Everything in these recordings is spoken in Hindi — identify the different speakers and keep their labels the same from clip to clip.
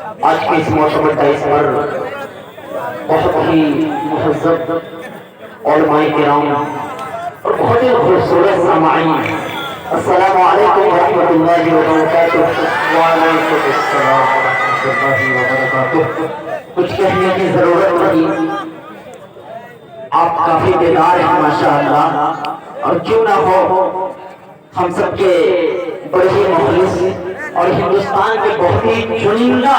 Speaker 1: आज के इस मौसम इस पर बहुत ही मुहज़्ज़ब उलमाए किराम और बहुत ही खूबसूरत समाईन, अस्सलामु अलैकुम व रहमतुल्लाहि व बरकातुहू। व अलैकुम अस्सलाम व रहमतुल्लाहि व बरकातुहू। कुछ कहने की जरूरत नहीं, आप काफी बेदार हैं माशाअल्लाह, और क्यों ना हो हम सबके बड़े ही मुखलिस और हिंदुस्तान के बहुत ही चुनिंदा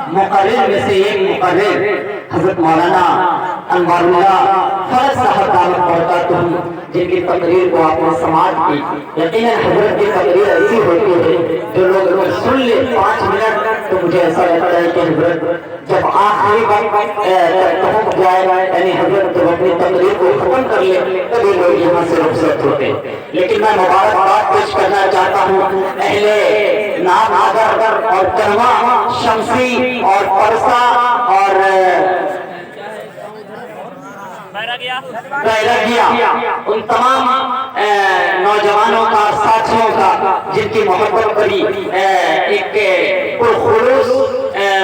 Speaker 1: मुक़र्रिर में से एक मुक़र्रिर हज़रत मौलाना अनवारुल्लाह फरज साहब दामत बरकातुहू, जिनकी तकरीर को आपने समाप्त की। यकीनन हज़रत की तकरीर ऐसी होती है जो लोग सुन ले 5 मिनट, तो मुझे ऐसा लगता है कि हज़रत जब आखिरी वक्त पहुंच जाए, यानी हज़रत जब अपनी तकरीर को खत्म कर ले, तभी लोग यहाँ से रुखसत होते। लेकिन मैं मुबारकबाद पेश करना चाहता हूँ अहले नामनगर और करवा, शमसी और परसा और बैरगिया, उन तमाम नौजवानों का, साथियों का, जिनकी मोहब्बत बड़ी एक पुरखुलूस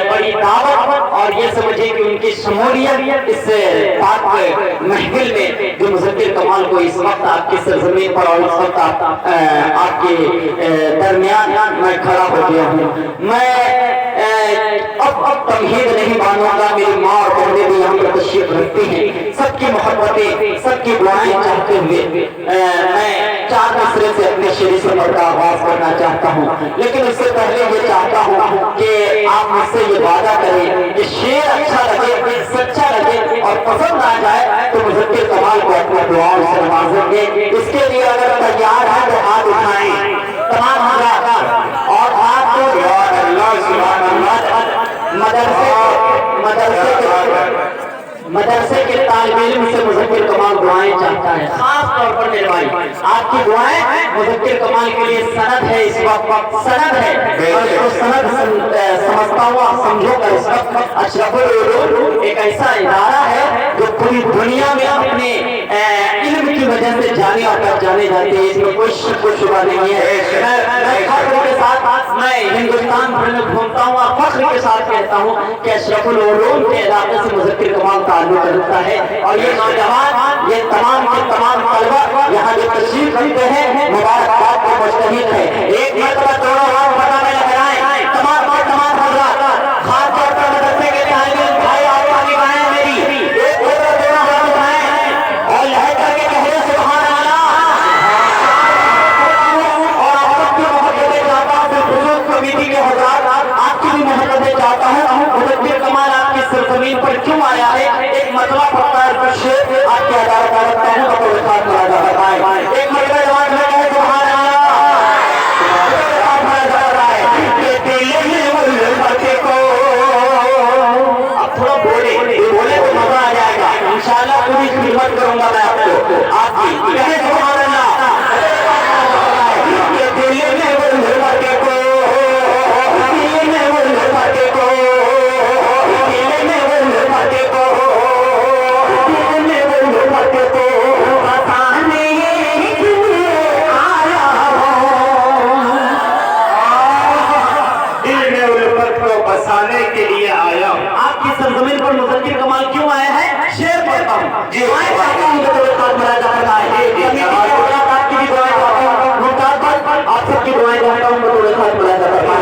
Speaker 1: बड़ी दावत, और ये समझिए कि उनकी शमूलियत इस पाक महफिल में जो मुज़क्किर कमाल को इस वक्त आपकी सरजमीन पर और इस वक्त आपके दरमियान मैं खड़ा हो गया हूँ। मैं अब तमहीद नहीं मानूंगा, मेरी माँ और बहनें भी यहाँ पर तशरीफ रखती हैं, सबकी मोहब्बतें, सबकी दुआएं चाहते हुए मैं 4 मिसरे से अपने शेर सफर का आगाज करना चाहता हूँ। लेकिन उससे पहले ये चाहता हूँ कि आप मुझसे ये वादा करें कि शेर अच्छा लगे, सच्चा लगे और पसंद आ जाए तो मुज़क्किर कमाल को अपने दुआओं से नवाजेंगे। इसके लिए अगर तैयार है तो हाथ उठाएं तमाम हज़रात, और आपको मदरसे के तालिब इल्म से मुज़क्किर कमाल दुआएं चाहता है। खास तौर पर मेरे भाई, आपकी दुआएं मुज़क्किर कमाल के लिए सनद है, इस वक्त सनद है, और इसको सनद समझता हुआ समझो कर इस वक्त अशरफुल उलूम एक ऐसा इदारा है जो पूरी दुनिया में अपने इल्म की वजह से जाने और जाने जाते हैं, इसमें कोई शक व शुबा नहीं है। मैं साथ मैं हिंदुस्तान भर में घूमता हूँ, फख्र के साथ कहता हूँ कि अशरफुल उलूम के इलाके से मुज़क्किर कमाल ताल्लुक़ रखता है, और ये नौजवान, ये तमाम के तमाम तलबा यहाँ जो तशरीफ रखते हैं, मुबारकबाद के मुस्तहिक़ है। एक मरतबा दोनों हाथ बता में लहराएं तमाम हज़रात, खास तौर पर मदरसे के तालिब इल्म भाई और तालिबाएं मेरी, एक मरतबा दोनों हाथ उठाएं और लहर करके कह रहे सुभान अल्लाह। और आप सबकी मोहब्बतें चाहता हूँ, बुजुर्ग कमेटी के हज़रात आपकी भी मोहब्बतें चाहता हूँ। मुज़क्किर कमाल आपकी सरजमीन पर क्यों आया है, एक मतला पड़ता है, पर शेर आपकी अदालत करता हूँ तो साथ मुरादा बताएं। एक मरतबा जवाब में कहे सुभान अल्लाह। अब थोड़ा बोले तो मजा आ जाएगा, इंशाअल्लाह पूरी खिदमत करूंगा मैं आपकी। कहे सुभान अल्लाह। के लिए आया आपकी सरजमीन पर मुज़क्किर कमाल क्यों आया है, शेर पढ़ता हूँ, दुआएं चाहता हूँ तो साथ मुरादा करना है। आपकी भी दुआएं चाहता हूँ, मुमताज भाई आप सबकी दुआएं चाहता हूँ तो साथ मुरादा करना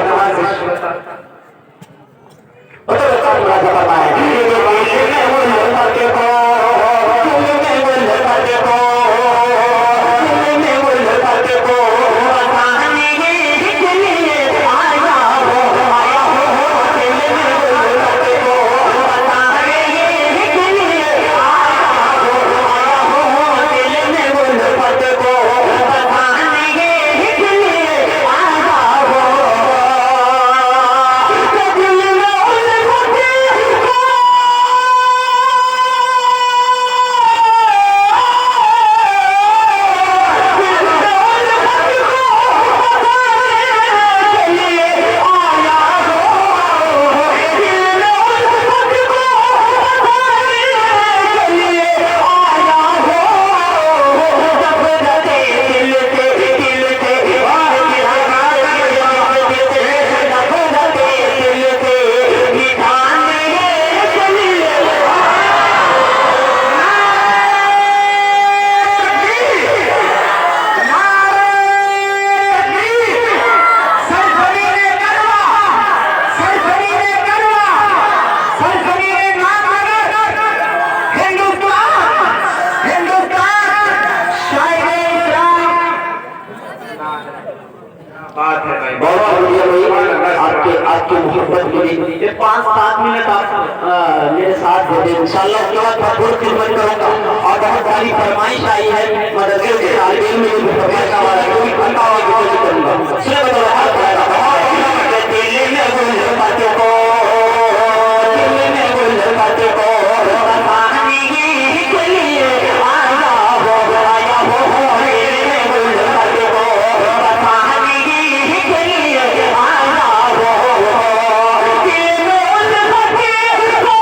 Speaker 1: आपकी मोहब्बत के लिए ये 5-7 मिनट आप मेरे साथ दे दें इंशाअल्लाह। उसके बाद भरपूर खिदमत करूंगा और बहुत सारी फरमाइश आई है मदरसे के तालिब इल्म में भी फरमाइश आ रहा है कोई फंदा हुआ कोशिश करूंगा। सुने बताओ हाथ बढ़ाएगा दिल में गुल बातें को दिल में गुल बातें को पानी के लिए आया हो दिल में गुल बातें को पानी के लिए आया हो दिल में गुल बातें को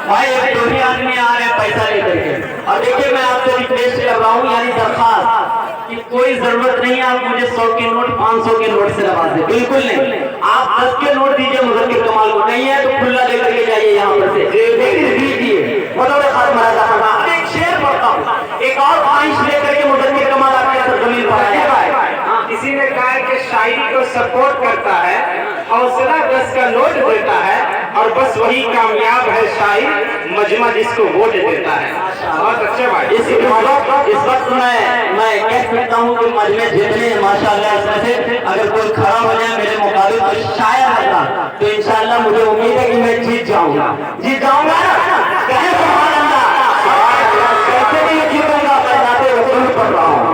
Speaker 1: भाई एक दो ही आदमी आ रहे हैं पैसा लेकर के। और देखिए मैं आपसे रिक्वेस्ट कर रहा हूँ यानी दरखास्त कि कोई जरूरत नहीं है आप मुझे 100 के नोट 500 के नोट से नवाज दे, बिल्कुल नहीं। आप 10 के नोट दीजिए मुज़क्किर कमाल को, नहीं है तो खुला लेकर के जाइए यहाँ पर से दीजिए। एक शेर पढ़ता हूँ, एक और ख्वाहिश लेकर के मुज़क्किर कमाल आपके सरजमीन पर आया है।
Speaker 2: किसी ने कहा है कि शायरी को सपोर्ट करता है, हौसला 10 का नोट देता है और बस वही कामयाब है शायर मजमा जिसको वोट देता है। बहुत अच्छे भाई।
Speaker 1: इस वक्त मैं कह सकता हूँ कि मजमे जितने माशाल्लाह इसमें से अगर कोई खड़ा हो जाए मेरे मुकाबले तो शायर होगा तो इंशाल्लाह मुझे उम्मीद है कि मैं जीत जाऊंगा ना। कहे सुभान अल्लाह, कैसे भी जीतूंगा मैं नाते रसूल पढ़ रहा हूँ।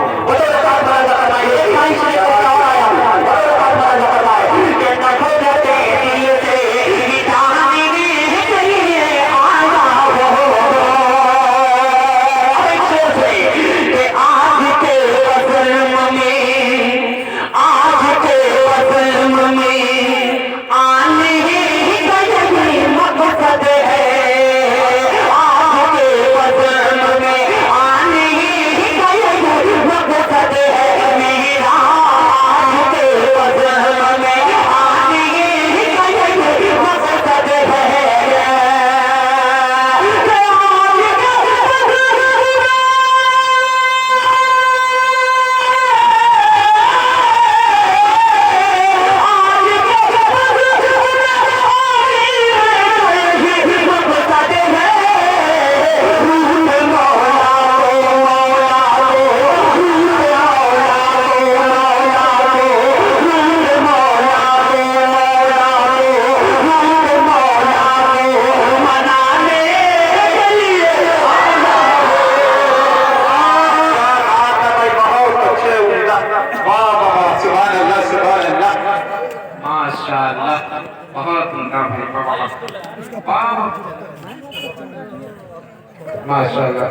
Speaker 2: माशाल्लाह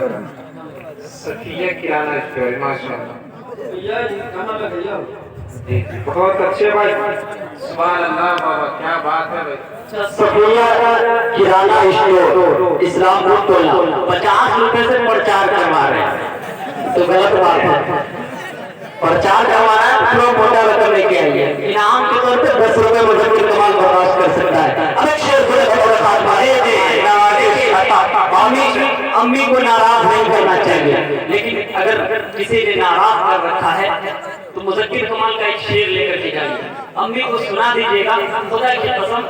Speaker 2: सफिया किराना स्टोर माशाल्लाह बहुत अच्छे भाई। सुभान अल्लाह बाबा क्या बात है भाई।
Speaker 1: सफिया किराना स्टोर इस्लामपुर टोला 50 रुपए से प्रचार करवा रहे हैं तो गलत बात है। प्रचार करवाना है तो मोटा रकम लेके आइए, इनाम के तौर पे 10 रुपए मुज़क्किर कमाल बर्दाश्त कर सकता है। अब एक शेर अम्मी को नाराज नहीं करना चाहिए, लेकिन अगर किसी ने नाराज कर रखा है तो मुज़क्किर कमाल का एक शेर लेकर के जाइए, अम्मी को सुना दीजिएगा। खुदा की कसम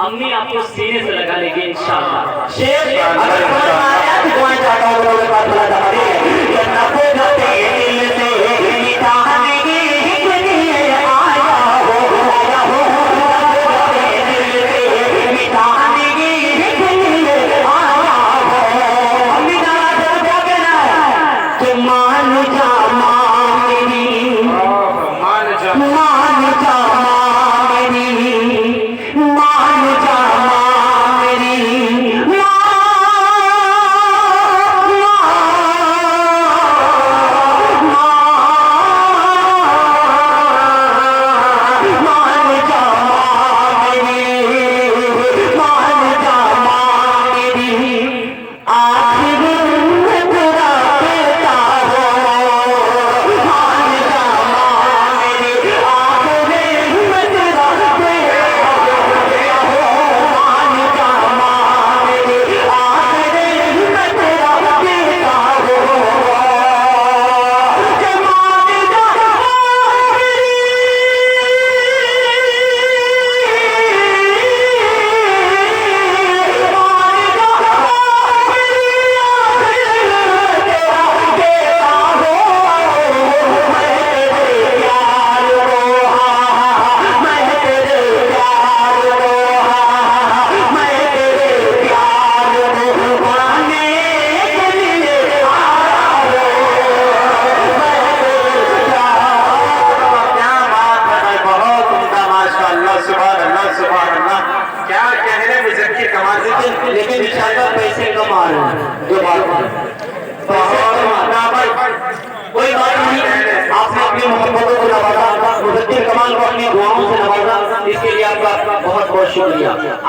Speaker 1: अम्मी आपको सीने से लगा लेगी इंशाअल्लाह। शेर अगर समझ में आया तो दुआएं चाहता हूं लोगों के पास बड़ा दबा दीजिए। जन्नत को जाते दिल से मीठा हनी के लिए आया हो दिल से मीठा हनी के लिए आया हो। अम्मी नाराज हो जाओगे ना कि मान जा मेरी मान जा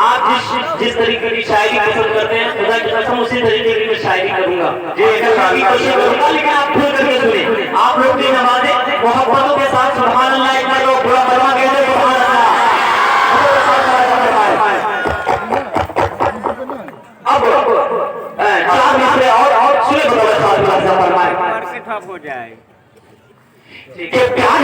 Speaker 1: आप जिस तरीके की शायरी पसंद करते हैं खुदा की कसम उसी तरीके की मैं शायरी करूंगा जी की कोशिश करूंगा, लेकिन आप खुल करके सुने। आप लोग भी नमाजें मोहब्बतों के साथ सुभान अल्लाह इतना लोग बुरा फरमा कहते सुभान अल्लाह। अब चार मिसरे और सुने फरमाए
Speaker 3: हो जाए
Speaker 1: कि प्यार